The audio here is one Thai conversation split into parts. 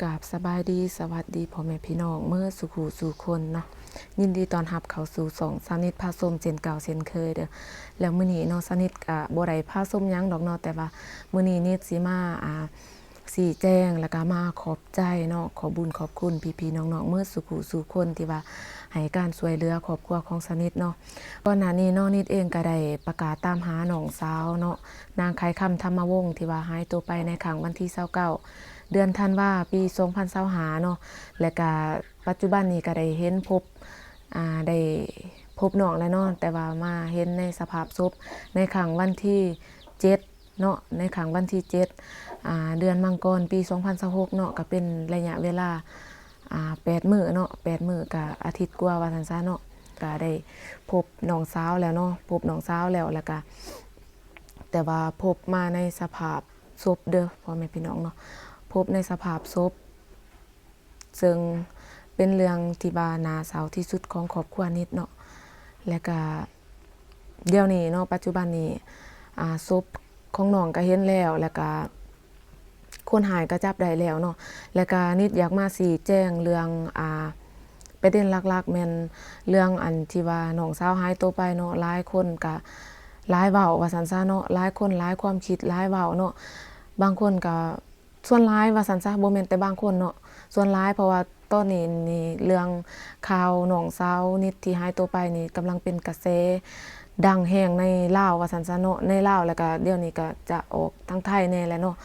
กราบสบายดีสวัสดีพ่อแม่พี่น้องเมื่อสุขูสู่คนเนาะยินดีตอนรับเข้าสู่สองสนิทพาส้มเจนเก่าเช่นเคยเด้อแล้วมื้อนี้เนาะสนิทก็บ่ได้พาส้มหยังดอกเนาะแต่ว่ามื้อนี้นิดสิมาสีแจ้งแล้วก็มาขอบใจเนาะขอบุญขอบคุณพี่ๆน้องๆเมื่อสุขูสู่คนที่ว่าให้การช่วยเหลือครอบครัวของสนิทเนาะก่อนหน้านี้เนาะนิดเองก็ได้ประกาศตามหาน้องสาวเนาะนางไข่คำธรรมวงศ์ที่ว่าหายตัวไปในครั้งวันที่29เดือนธันวาปี2025เนาะและก็ปัจจุบันนี้ก็ได้เห็นได้พบน้องแล้วเนาะแต่ว่ามาเห็นในสภาพศพในครั้งวันที่7เนาะในครั้งวันที่7เดือนมังกรปี2026เนาะก็เป็นระยะเวลา8มื้อเนาะ8มื้อก็อาทิตย์กว่าว่าซั่นซะเนาะก็ได้พบน้องสาวแล้วเนาะพบน้องสาวแล้วก็แต่ว่าพบมาในสภาพศพเด้อพ่อแม่พี่น้องเนาะพบในสภาพศพซึ่งเป็นเรื่องที่บาน่าเศร้าที่สุดของครอบครัวนิดเนาะและก็เดี๋ยวนี้เนาะปัจจุบันนี้ศพของน้องก็เห็นแล้วก็คนหายก็จับได้แล้วเนาะแล้วก็นิดอยากมาชี้แจงเรื่องประเด็นหลักๆแม่นเรื่องอันที่ว่าน้องสาวหายตัวไปเนาะหลายคนก็หลายเว้าว่าซั่นซะเนาะหลายคนหลายความคิดหลายเว้าเนาะบางคนก็ส่วนร้ายว่าซั่นซะบ่แม่นแต่บางคนเนาะส่วนร้ายเพราะว่าตอนนี้นี่เรื่องข่าวน้องสาวนิดที่หายตัวไปนี่กำลังเป็นกระแสดังแรงในลาวว่าซั่นซะเนาะในลาวแล้วก็เดี๋ยวนี้ก็จะออกทางไทยแน่แล้วเนาะ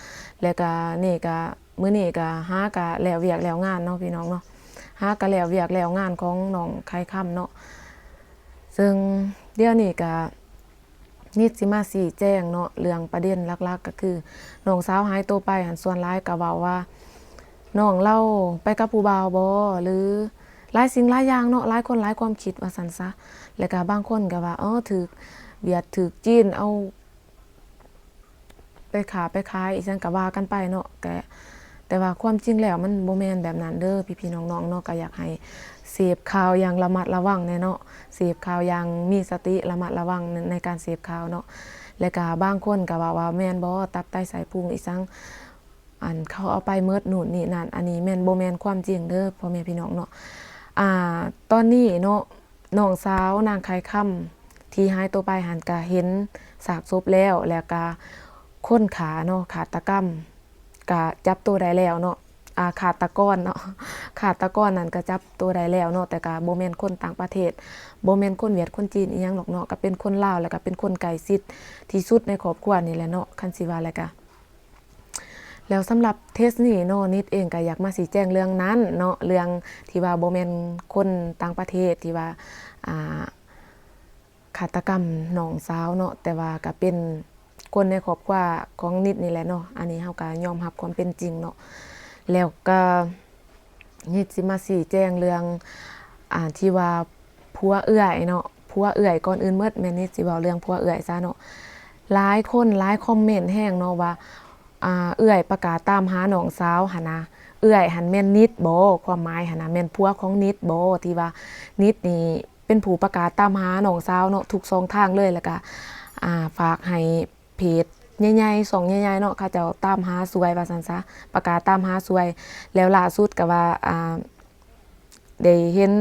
แล้วก็นี่ก็มื้อนี้ก็หาก็แล้วเวียกแล้วงานเนาะพี่น้องเนาะหาก็แล้วเวียกแล้วงานของน้องไข่ค่ำเนาะซึ่งเดี๋ยวนี้ก็นิดสิมาชี้แจงเนาะเรื่องประเด็นหลักๆก็คือน้องสาวหายตัวไปหันส่วนร้ายก็เว้าว่าน้องเล่าไปกับผู้บ่าวบ่หรือหลายสิ่งหลายอย่างเนาะหลายคนหลายความคิดว่าซั่นซะแล้วก็บางคนก็ว่าถูกเบียดถูกจีนเอาไปขาไปขายอีจังก็ว่ากันไปเนาะแต่ว่าความจริงแล้วมันบ่แม่นแบบนั้นเด้อพี่ๆน้องๆเนาะก็อยากให้เสพข่าวอย่างระมัดระวังแน่เนาะเสพข่าวอย่างมีสติระมัดระวังในการเสพข่าวเนาะแล้วก็บางคนก็ว่าแม่นบ่ตับไตไส้พุงอีจังอันเขาเอาไปเมิดนู่นนี่นั่นอันนี้แม่นบ่แม่นความจริงเด้อพ่อแม่พี่น้องเนาะตอนนี้เนาะน้องสาวนางไข่ค่ำที่หายตัวไปหันก็เห็นซากศพแล้วก็คนขาเนาะฆาตกรรมก็จับตัวได้แล้วเนาะฆาตกรเนาะฆาตกรนั่นก็จับตัวได้แล้วเนาะแต่ก็บ่แม่นคนต่างประเทศบ่แม่นคนเวียดคนจีนอีหยังหรอกเนาะก็เป็นคนลาวแล้วก็เป็นคนใกล้ชิดที่สุดในครอบครัวนี่แหละเนาะคันสิว่าแล้วก็แล้วสำหรับเทสนี้เนาะนิดเองก็อยากมาชี้แจงเรื่องนั้นเนาะเรื่องที่ว่าบ่แม่นคนต่างประเทศที่ว่าฆาตกรรมน้องสาวเนาะแต่ว่าก็เป็นคนในครอบครัวของนิดนี่แหละเนาะอันนี้เฮาก็ยอมรับความเป็นจริงเนาะแล้วก็นิดสิมาชี้แจงเรื่องที่ว่าผัวเอื้อยเนาะผัวเอื้อยก่อนอื่นหมดแม่นิดสิเว้าเรื่องผัวเอื้อยซะเนาะหลายคนหลายคอมเมนต์แฮงเนาะว่าเอื้อยประกาศตามหาน้องสาวหั่นนะเอื้อยหันแม่นนิดบ่ความหมายหั่นนะแม่นผัวของนิดบ่ที่ว่านิดนี่เป็นผู้ประกาศตามหาน้องสาวเนาะทุกช่องทางเลยแล้วก็ฝากให้เพจใหญ่ๆ2ใหญ่ๆเนาะเขาเจ้าตามหาสวยว่าซั่นซะประกาศตามหาสวยแล้วล่าสุดก็ว่าได้เห็น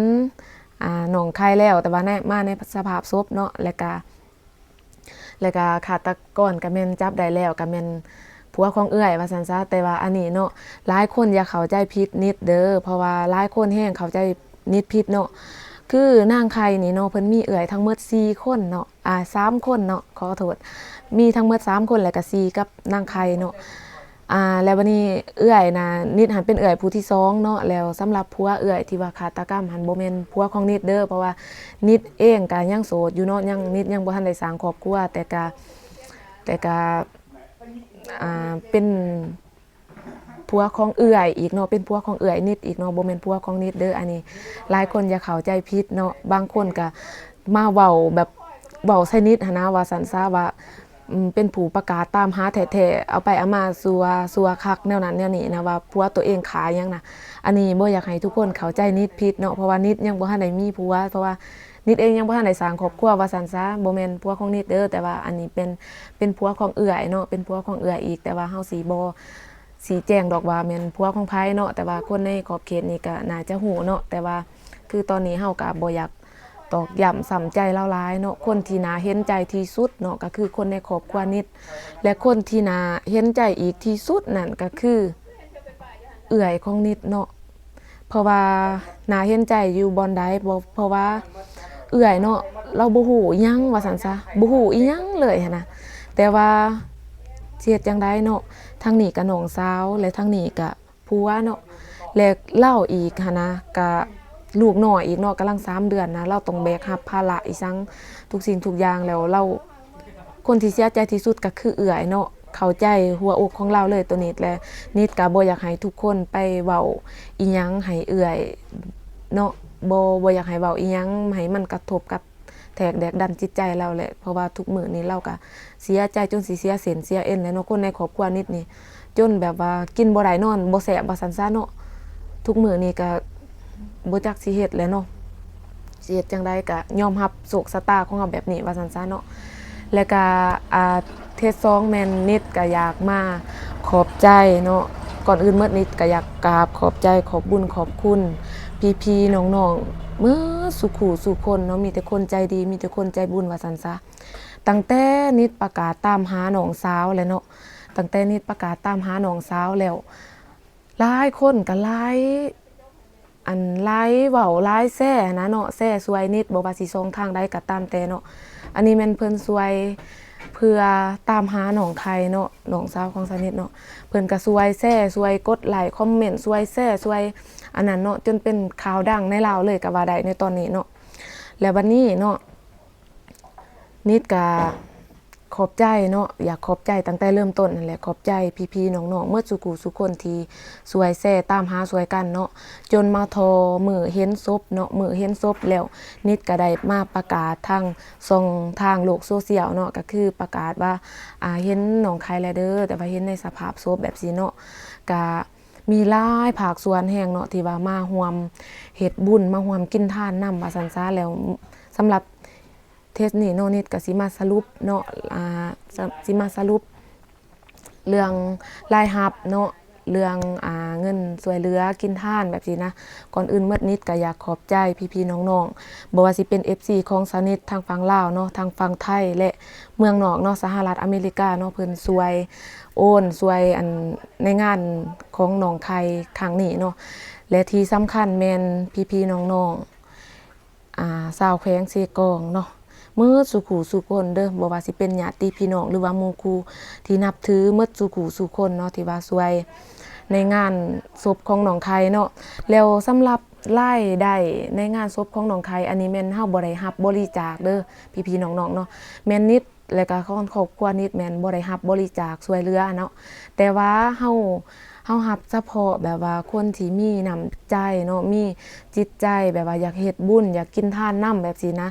น้องไข่แล้วแต่ว่ามาในสภาพศพเนาะแล้วก็ฆาตกรก็แม่นจับได้แล้วก็แม่นผัวของเอื้อยว่าซั่นซะแต่ว่าอันนี้เนาะหลายคนอย่าเข้าใจผิดนิดเด้อเพราะว่าหลายคนแฮงเข้าใจนิดผิดเนาะคือนางไข่นี่เนาะเพิ่นมีเอื้อยทั้งหมด4คนเนาะ3คนเนาะขอโทษมีทั้งหมด3คนแล้วก็4กับนางไข่เนาะแล้วบัดนี้เอื้อยน่ะนิดหันเป็นเอื้อยผู้ที่2เนาะแล้วสำหรับผัวเอื้อยที่ว่าฆาตกรรมหันบ่แม่นผัวของนิดเด้อเพราะว่านิดเองก็ยังโสดอยู่เนาะนิดยังบ่ทันได้สร้างครอบครัวแต่ก็เป็นผัวของเอื้อยอีกเนาะเป็นผัวของเอื้อยนิดอีกเนาะบ่แม่นผัวของนิดเด้ออันนี้หลายคนอย่าเข้าใจผิดเนาะบางคนก็มาเว้าแบบเว้าใส่นิดหันนะว่าซั่นซะว่าเป็นผู้ประกาศตามหาแท้ๆเอาไปเอามาซัวคักแนวนั้นแนวนี้นะว่าผัวตัวเองขายหยังนะอันนี้บ่อยากให้ทุกคนเข้าใจนิดผิดเนาะเพราะว่านิดยังบ่ทันได้มีผัวเพราะว่านิดเองยังบ่ทันได้สร้างครอบครัวว่าซั่นซะบ่แม่นผัวของนิดเด้อแต่ว่าอันนี้เป็นผัวของเอื้อยเนาะเป็นผัวของเอื้อยอีกแต่ว่าเฮาสิบ่ สีแจงดอกว่าแม่นผัวของไผเนาะแต่ว่าคนในขอบเขตนี้ก็น่าจะฮู้เนาะแต่ว่าคือตอนนี้เฮาก็บ่อยากตอกย้ำซ้ำใจเลาหลายเนาะคนที่น่าเห็นใจที่สุดเนาะก็คือคนในครอบครัวนิดและคนที่น่าเห็นใจอีกที่สุดนั่นก็คือเอื้อยของนิดเนาะเพราะว่าน่าเห็นใจอยู่บ่อนใดบ่เพราะว่าเอื้อยเนาะเราบ่ฮู้อิหยังว่าซั่นซะบ่ฮู้อิหยังเลยหันนะแต่ว่าสิเฮ็ดจังไดเนาะทางนี้ก็น้องสาวและทางนี้ก็ผัวเนาะและเล่าอีกหันนะก็ลูกน้อยอีกเนาะกำลัง3เดือนนะเราต้องแบกรับภาระอีสังทุกสิ่งทุกอย่างแล้วเราคนที่เสียใจที่สุดก็คือเอื้อยเนาะเข้าใจหัวอกของเราเลยตัวนี้แหละนิดก็บ่อยากให้ทุกคนไปเว้าอีหยังให้เอื้อยเนาะบ่อยากให้เว้าอีหยังให้มันกระทบกับแทกแดกดันจิตใจเราแหละเพราะว่าทุกมื้อนี้เราก็เสียใจจนสิเสียเส้นเสียเอ็นแล้วเนาะคนในครอบครัวนิดนี่จนแบบว่ากินบ่ได้นอนบ่แซ่บว่าซั่นซะเนาะทุกมื้อนี้ก็บ่จักสิเฮ็ดแหล้วเนาะสิเฮ็ดจังไดก็ยอมรับโชคชะตาของเราแบบนี้ว่าซั่นซะเนาะแล้วก็เทศ2แม่นนิดก็อยากมาขอบใจเนาะก่อนอื่นหมดนิดก็อยากกราบขอบใจขอบบุญขอบคุณพี่ๆน้องๆมื้อสุขุสุคนเนาะมีแต่คนใจดีมีแต่คนใจบุญว่าซั่นซะตั้งแต่นิดประกาศตามหาน้องสาวแล้วเนาะตั้งแต่นิดประกาศตามหาน้องสาวแล้วหลายคนก็หลายไลฟ์เว้าไลฟ์แซ่นะเนาะแซ่ซวยนิดบ่ว่าสิส่งทางใดก็ตามแต่เนาะอันนี้แม่นเพิ่นซวยเพื่อตามหาน้องไข่เนาะน้องสาวของสนิทเนาะเพิ่นก็ซวยแซ่ซวยกดไลค์คอมเมนต์ซวยแซ่ซวยอันนั้นเนาะจนเป็นข่าวดังในลาวเลยก็ว่าได้ในตอนนี้เนาะแล้วบัดนี้เนาะนิดก็ขอบใจเนาะอยากขอบใจตั้งแต่เริ่มต้นนั่นแหละขอบใจพี่ๆน้องๆเมื่อสุขุสุคนที่สวยแซ่ตามหาสวยกันเนาะจนมาทอมือเห็นศพเนาะมือเห็นศพแล้วนิดก็ได้มาประกาศทางส่องทางโลกโซเชียลเนาะก็คือประกาศว่าเห็นน้องไข่แล้วเด้อแต่ว่าเห็นในสภาพศพแบบนี้เนาะก็มีหลายภาคส่วนแห่งเนาะที่ว่ามาร่วมเฮ็ดบุญมาร่วมกินทานนำว่าซั่นซะแล้วสำหรับเทศนี้เนาะนิดก็สิมาสรุปเนาะสิมาสรุปเรื่องรายรับเนาะเรื่องเงินช่วยเหลือกินทานแบบนี้นะก่อนอื่นเมื่อนิดก็อยากขอบใจพี่ๆน้องๆบ่ว่าสิเป็น FC ของสนิททางฝั่งลาวเนาะทางฝั่งไทยและเมืองนอกเนาะสหรัฐอเมริกาเนาะเพิ่นช่วยโอนช่วยในงานของน้องไข่ครั้งนี้เนาะและที่สำคัญแม่นพี่ๆน้องๆชาวแขวงเซกองเนาะมืดสุขูสุคนเด้อบ่ว่าสิเป็นญาติพี่น้องหรือว่าหมู่คู่ที่นับถือมืดสุขูสุคนเนาะที่ว่าช่วยในงานศพของน้องไข่เนาะแล้วสำหรับรายได้ในงานศพของน้องไข่อันนี้แม่นเฮาบ่ได้รับบริจาคเด้อพี่ๆน้องๆเนาะแม่นนิดแล้วก็ของครอบครัวนิดแม่นบ่ได้รับบริจาคช่วยเหลือเนาะแต่ว่าเฮารับเฉพาะแบบว่าคนที่มีน้ำใจเนาะมีจิตใจแบบว่าอยากเฮ็ดบุญอยากกินทานน้ำแบบนี้นะ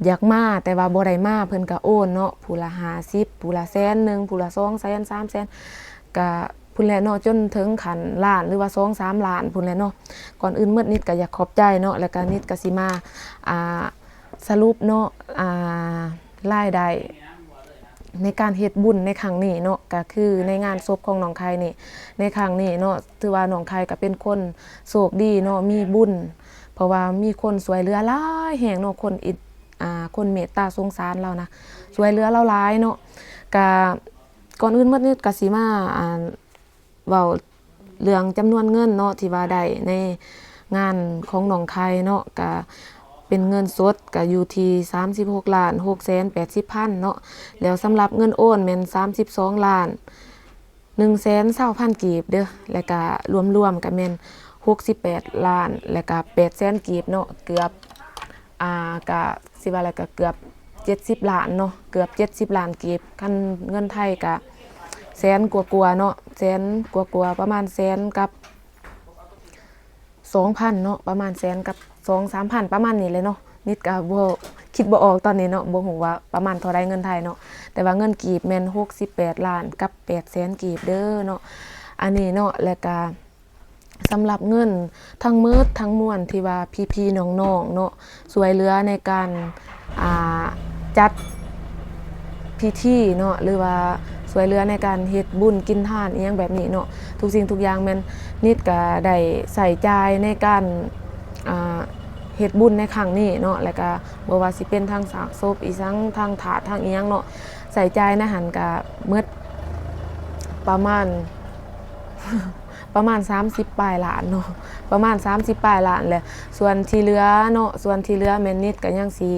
อยากมาแต่ว่าบ่ได้มาเพิ่นก็โอนเนาะผู้ละ50ผู้ละแสนนึงผู้ละ200,000 300,000ก็พุ่นแหละเนาะจนถึงขั้นล้านหรือว่า2-3 ล้านพุ่นแหละเนาะก่อนอื่นหมดนิดก็อยากขอบใจเนาะแล้วก็นิดก็สิมาสรุปเนาะรายได้ในการเฮ็ดบุญในครั้งนี้เนาะก็คือในงานศพของน้องไข่นี่ในครั้งนี้เนาะถือว่าน้องไข่ก็เป็นคนโชคดีเนาะมีบุญเพราะว่ามีคนช่วยเหลือหลายแห่งเนาะคนเมตตาสงสารเรานะช่วยเหลือเราหลายเนาะก็ก่อนอื่นหมดนิดก็สิมาเว้าเรื่องจำนวนเงินเนาะที่ว่าได้ในงานของน้องไข่เนาะก็เป็นเงินสดก็อยู่ที่36,680,000เนาะแล้วสำหรับเงินโอนแม่น32,120,000 กีบเด้อแล้วก็รวมๆก็แม่น68 ล้านแล้วก็800,000 กีบเนาะเกือบก็สิว่าอะไรก็เกือบ70 ล้านเนาะเกือบ70 ล้านกีบคันเงินไทยก็แสนกว่าๆเนาะแสนกว่าๆประมาณแสนกับ 2,000 เนาะประมาณแสนกับ 2-3,000 ประมาณนี้เลยเนาะนิดก็บ่คิดบ่ออกตอนนี้เนาะบ่ฮู้ว่าประมาณเท่าใดเงินไทยเนาะแต่ว่าเงินกีบแม่น68 ล้านกับ800,000 กีบเด้อเนาะอันนี้เนาะแล้วก็สำหรับเงินทั้งหมดทั้งมวลที่ว่าพี่ๆน้องๆเนาะช่วยเหลือในการจัดพิธีเนาะหรือว่า ช่วยเหลือในการเฮ็ดบุญกินทานอีหยังแบบนี้เนาะทุกสิ่งทุกอย่างแม่นนิดก็ได้ใส่ใจในการเฮ็ดบุญในครั้งนี้เนาะแล้วก็บ่ว่าสิเป็นทางสากศพอีสังทางถาดทางอีหยังเนาะใส่ใจในหันก็หมดประมาณ ประมาณ30ปลายล้านเนาะประมาณ30ปลายล้านแหละส่วนที่เหลือเนาะส่วนที่เหลือแม่นนิดก็ยังสิ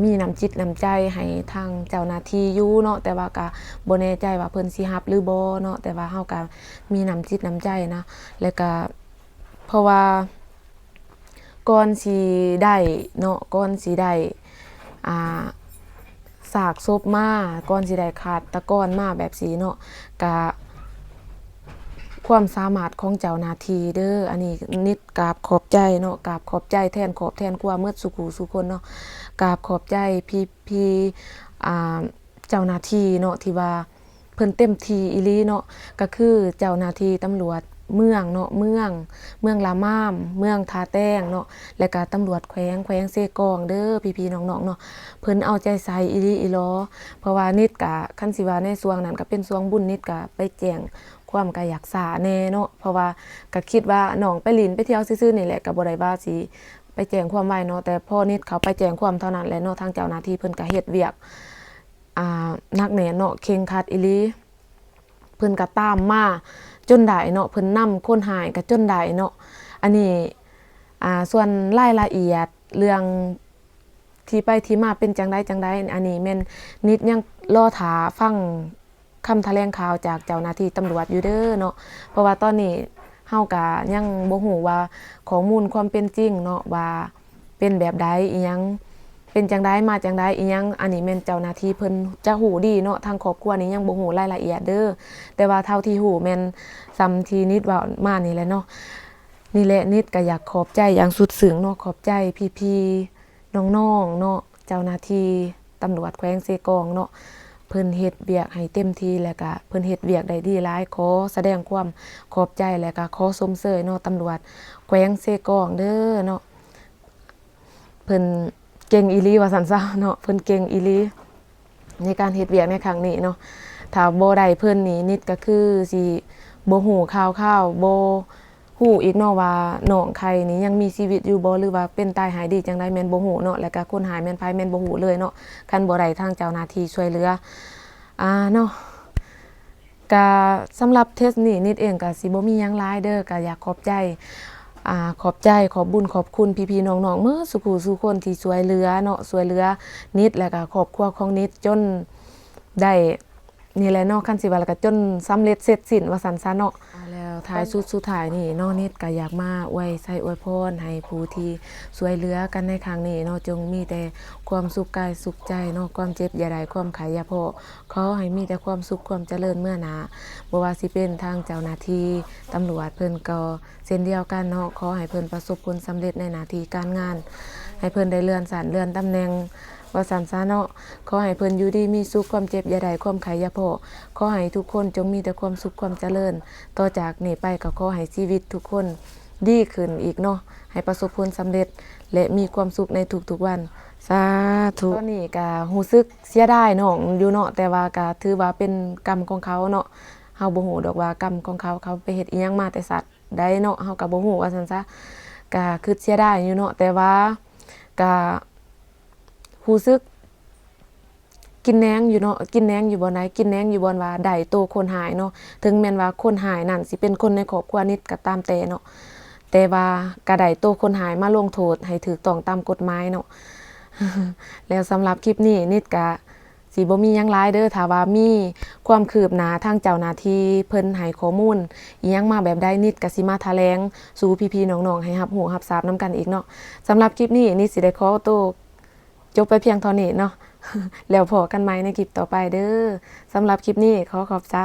มีน้ำจิตน้ำใจให้ทางเจ้าหน้าที่อยู่เนาะแต่ว่าก็บ่แน่ใจว่าเพิ่นสิรับหรือบ่เนาะแต่ว่าเฮาก็มีน้ำจิตน้ำใจนะแล้วก็เพราะว่าก่อนสิได้เนาะก่อนสิได้ซากศพมาก่อนสิได้ฆาตกรมาแบบสิเนาะก็ความสามารถของเจ้าหน้าที่เด้ออันนี้นิดกราบขอบใจเนาะกราบขอบใจแทนขอบแทนความเมื่อสุขูสุคนเนาะกราบขอบใจพี่เจ้าหน้าที่เนาะที่ว่าเพิ่นเต็มที่อีหลีเนาะก็คือเจ้าหน้าที่ตำรวจเมืองเนาะเมืองละม่ามเมืองทาแต้งเนาะแล้วก็ตำรวจแขวงเซกองเด้อพี่ๆน้องๆเนาะเพิ่นเอาใจใส่อีหลีอีหลอเพราะว่านิดก็คันสิว่าในช่วงนั้นก็เป็นช่วงบุญนิดก็ไปแจ้งความก็อยากสาแน่เนาะเพราะว่าก็คิดว่าน้องไปลินไปเที่ยวซื่อๆนี่แหละก็บ่ได้ว่าสิไปแจ้งความไว้เนาะแต่พอนิดเขาไปแจ้งความเท่านั้นแหละเนาะทางเจ้าหน้าที่เพิ่นก็เฮ็ดเวียกนักแน่เนาะเคร่งครัดอีหลีเพิ่นก็ตามมาจนได้เนาะเพิ่นนำคนหายก็จนได้เนาะอันนี้ส่วนรายละเอียดเรื่องที่ไปที่มาเป็นจังไดอันนี้แม่นนิดยังรอท่าฟังคำแถลงข่าวจากเจ้าหน้าที่ตำรวจอยู่เด้อเนาะเพราะว่าตอนนี้เฮาก็ยังบ่ฮู้ว่าข้อมูลความเป็นจริงเนาะว่าเป็นแบบใดอีหยังเป็นจังไดมาจังไดอีหยังอันนี้แม่นเจ้าหน้าที่เพิ่นจะฮู้ดีเนาะทางครอบครัวนี้ยังบ่ฮู้รายละเอียดเด้อแต่ว่าเท่าที่ฮู้แม่นซ้ำที่นิดว่ามานี่แหละเนาะนี่แหละนิดก็อยากขอบใจอย่างสุดซึ้งเนาะขอบใจพี่ๆน้องๆเนาะเจ้าหน้าที่ตำรวจแขวงเซกองเนาะเพิ่นเฮ็ดเวียกให้เต็มที่แล้วก็เพิ่นเฮ็ดเวียกได้ดีหลายขอแสดงความขอบใจแล้วก็ขอชมเชยเนาะตำรวจแขวงเซกองเด้อเนาะเพิ่นเก่งอีหลีว่าซั่นซะเนาะเพิ่นเก่งอีหลีในการเฮ็ดเวียกในครั้งนี้เนาะถ้าบ่ได้เพิ่นนี่นิดก็คือสิบ่ฮู้ข่าวบ่ฮู้อีกเนาะว่าน้องไข่นี่ยังมีชีวิตอยู่บ่หรือว่าเป็นตายหายดีจังได๋แม่นบ่ฮู้เนาะแล้วก็คนหายแม่นไผแม่นบ่ฮู้เลยเนาะคันบ่ได้ทางเจ้าหน้าที่ช่วยเหลือเนาะก็สำหรับเทสนี้นิดเองก็สิบ่มีหยังหลายเด้อก็อยากขอบใจขอบบุญขอบคุณพี่ๆน้องๆเมื่อสุขสู่คนที่ช่วยเหลือเนาะช่วยเหลือนิดแล้วก็ครอบครัวของนิดจนได้นี่แหละเนาะคันสิว่าแล้วก็จนสำเร็จเสร็จสิ้นว่าซั่นซะเนาะแล้วท้ายสุดท้ายนี่เนาะนิดก็อยากมาอวยพรให้ผู้ที่ช่วยเหลือกันในครั้งนี้เนาะจงมีแต่ความสุขกายสุขใจเนาะความเจ็บอย่าได้ความไข้อย่าพอขอให้มีแต่ความสุขความเจริญเมื่อหน้าบ่ว่าสิเป็นทางเจ้าหน้าที่ตำรวจเพิ่นก็เช่นเดียวกันเนาะขอให้เพิ่นประสบผลสำเร็จในหน้าที่การงานให้เพิ่นได้เลื่อนชั้นเลื่อนตำแหน่งว่าซั่นซะเนาะขอให้เพิ่นอยู่ดีมีสุขความเจ็บอย่าได้ความไข้อย่าพอขอให้ทุกคนจงมีแต่ความสุขความเจริญต่อจากนี้ไปก็ขอให้ชีวิตทุกคนดีขึ้นอีกเนาะให้ประสบผลสำเร็จและมีความสุขในทุกๆวันสาธุตอนนี้ก็รู้สึกเสียดายน้องอยู่เนาะแต่ว่าก็ถือว่าเป็นกรรมของเขาเนาะเฮาบ่ฮู้ดอกว่ากรรมของเขาไปเฮ็ดอีหยังมาแต่สัตว์ใดเนาะเฮาก็บ่ฮู้ว่าซั่นซะก็คือเสียดายอยู่เนาะแต่ว่าก็รู้สึกกินแหนงอยู่เนาะกินแหนงอยู่บ่ไหนกินแหนงอยู่บ่ว่าได้โตคนหายเนาะถึงแม้นว่าคนหายนั่นสิเป็นคนในครอบครัวนิดก็ตามแต่เนาะแต่ว่าก็ได้โตคนหายมาลงโทษให้ถูกต้องตามกฎหมายเนาะ แล้วสำหรับคลิปนี้นิดก็สิบ่มีหยังหลายเด้อถ้าว่ามีความคืบหน้าทางเจ้าหน้าที่เพิ่นให้ข้อมูลอีหยังมาแบบใดนิดก็สิมาแถลงสู่พี่ๆน้องๆให้รับรู้รับทราบนํกันอีกเนาะสำหรับคลิปนี้นิดสิได้ขอตัวจบไปเพียงเท่านี้เนาะ แล้วพอกันใหม่ในคลิปต่อไปเด้อสำหรับคลิปนี้ขอบใจ